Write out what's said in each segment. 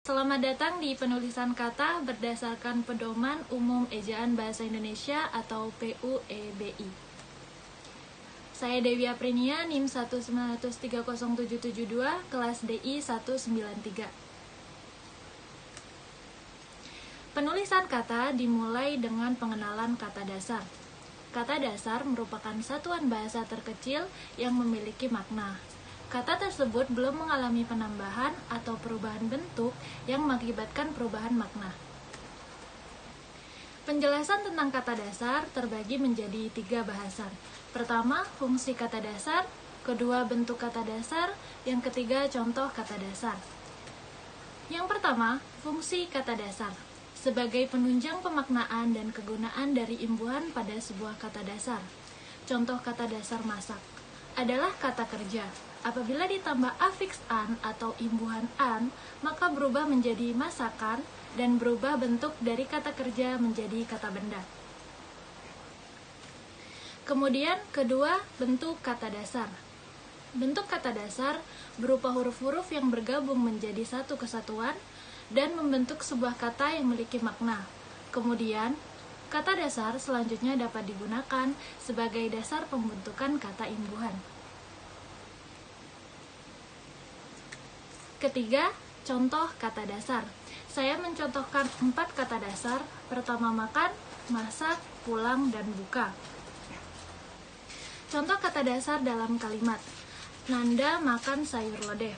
Selamat datang di penulisan kata berdasarkan Pedoman Umum Ejaan Bahasa Indonesia atau PUEBI. Saya Dewi Aprinia, NIM 1930772, kelas DI 193. Penulisan kata dimulai dengan pengenalan kata dasar. Kata dasar merupakan satuan bahasa terkecil yang memiliki makna. Kata tersebut belum mengalami penambahan atau perubahan bentuk yang mengakibatkan perubahan makna. Penjelasan tentang kata dasar terbagi menjadi 3 bahasan. Pertama, fungsi kata dasar. Kedua, bentuk kata dasar. Yang ketiga, contoh kata dasar. Yang pertama, fungsi kata dasar. Sebagai penunjang pemaknaan dan kegunaan dari imbuhan pada sebuah kata dasar. Contoh kata dasar masak adalah kata kerja. Apabila ditambah afiks an atau imbuhan an, maka berubah menjadi masakan dan berubah bentuk dari kata kerja menjadi kata benda. Kemudian kedua, bentuk kata dasar. Bentuk kata dasar berupa huruf-huruf yang bergabung menjadi satu kesatuan dan membentuk sebuah kata yang memiliki makna. Kemudian, kata dasar selanjutnya dapat digunakan sebagai dasar pembentukan kata imbuhan. Ketiga, contoh kata dasar. Saya mencontohkan 4 kata dasar. Pertama, makan, masak, pulang, dan buka. Contoh kata dasar dalam kalimat. Nanda makan sayur lodeh.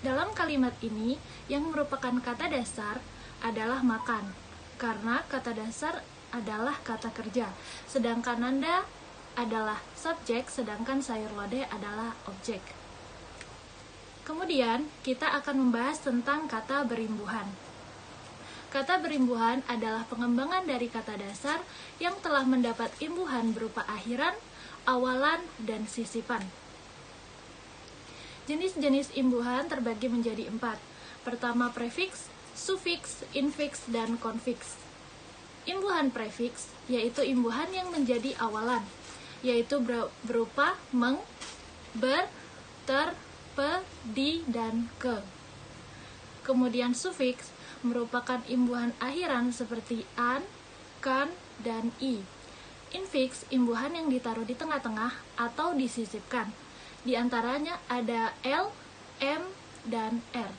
Dalam kalimat ini, yang merupakan kata dasar adalah makan, karena kata dasar adalah kata kerja, sedangkan Nanda adalah subjek, sedangkan sayur lodeh adalah objek. Kemudian, kita akan membahas tentang kata berimbuhan. Kata berimbuhan adalah pengembangan dari kata dasar yang telah mendapat imbuhan berupa akhiran, awalan, dan sisipan. Jenis-jenis imbuhan terbagi menjadi 4. Pertama, prefiks, sufiks, infiks, dan konfiks. Imbuhan prefiks, yaitu imbuhan yang menjadi awalan, yaitu berupa meng, ber, ter, pe, di, dan ke. Kemudian sufiks merupakan imbuhan akhiran seperti an, kan, dan i. Infiks imbuhan yang ditaruh di tengah-tengah atau disisipkan. Di antaranya ada l, m, dan r.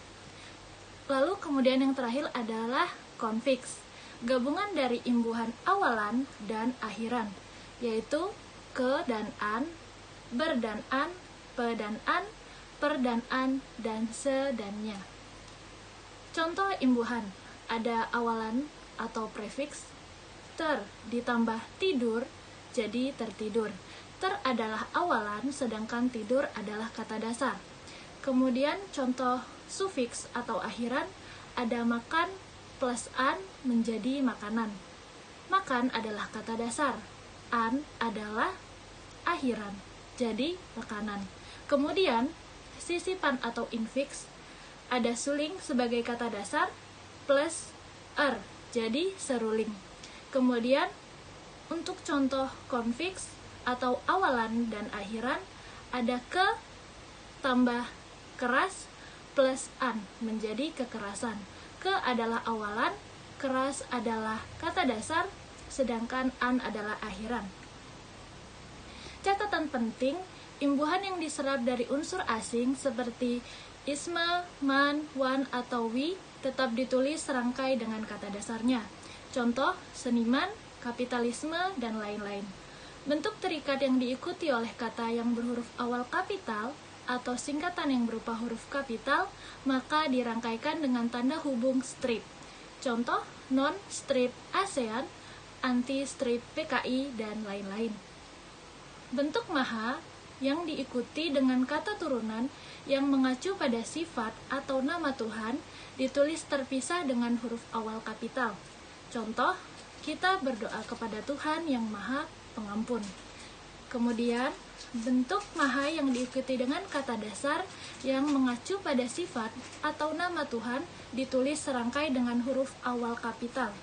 Lalu kemudian yang terakhir adalah konfiks, gabungan dari imbuhan awalan dan akhiran, yaitu ke dan an, ber dan an, pe dan an, per dan an, dan se dan nya. Contoh imbuhan, ada awalan atau prefiks, ter ditambah tidur, jadi tertidur. Ter adalah awalan, sedangkan tidur adalah kata dasar. Kemudian contoh sufiks atau akhiran, ada makan plus an menjadi makanan. Makan adalah kata dasar, an adalah akhiran, jadi makanan. Kemudian sisipan atau infiks, ada suling sebagai kata dasar plus er, jadi seruling. Kemudian untuk contoh konfiks atau awalan dan akhiran, ada ke tambah keras plus an menjadi kekerasan. Ke adalah awalan, keras adalah kata dasar, sedangkan an adalah akhiran. Catatan penting, imbuhan yang diserap dari unsur asing seperti isme, man, wan, atau wi tetap ditulis serangkai dengan kata dasarnya. Contoh, seniman, kapitalisme, dan lain-lain. Bentuk terikat yang diikuti oleh kata yang berhuruf awal kapital atau singkatan yang berupa huruf kapital, maka dirangkaikan dengan tanda hubung strip. Contoh, non-strip ASEAN, anti-strip PKI, dan lain-lain. Bentuk maha yang diikuti dengan kata turunan yang mengacu pada sifat atau nama Tuhan ditulis terpisah dengan huruf awal kapital. Contoh, kita berdoa kepada Tuhan yang Maha Pengampun. Kemudian, bentuk maha yang diikuti dengan kata dasar yang mengacu pada sifat atau nama Tuhan ditulis serangkai dengan huruf awal kapital.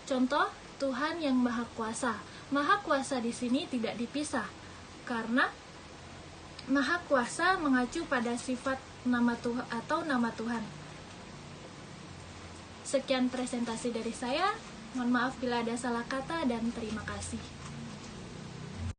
Contoh, Tuhan yang Maha Kuasa. Maha Kuasa di sini tidak dipisah karena Maha Kuasa mengacu pada sifat nama Tuhan atau nama Tuhan. Sekian presentasi dari saya. Mohon maaf bila ada salah kata dan terima kasih.